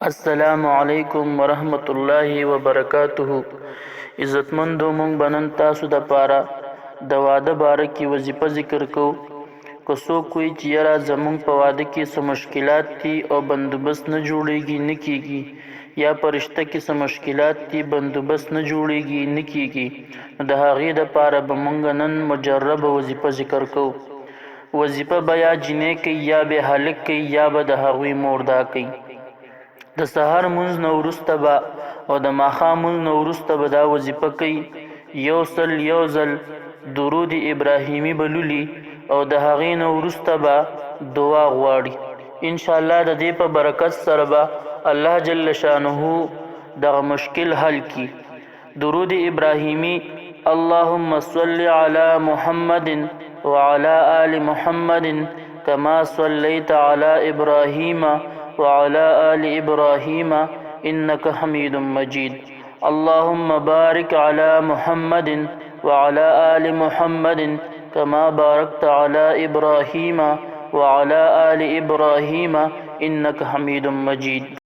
السلام علیکم ورحمت الله وبرکاته. عزتمندو مونږ بنن تاسو د پاره د واده باره کې وظیفه ذکر کو. که څوک کوئی چې یاره زمونږ په واده کې څه مشکلات دي او بندوبست نه جوړیږي نه کیږي، یا پرشته کې څه مشکلات دي بندوبست نه جوړیږي نه کیږي، نو د هغې دپاره به مونږ نن مجربه وظیفه ذکر کو. وظیفه به یا جنې کوي یا به هلک کوي یا به د هغوی مور دا کوي. د سحر مونځ نه وروسته به او د ماښام مونځ نه وروسته به دا وظیفه کوي. یو ځل درود ابراهیمي به لولي او د هغې نه وروسته به دعا غواړي. انشاءالله د دې په برکت سره به الله جل شانه دغه مشکل حل کی. درود ابراهیمي: اللهم صل علی محمد وعلى آل محمد كما صليت على إبراهيم وعلى آل إبراهيم إنك حميد مجيد. اللهم بارك على محمد وعلى آل محمد كما باركت على إبراهيم وعلى آل إبراهيم إنك حميد مجيد.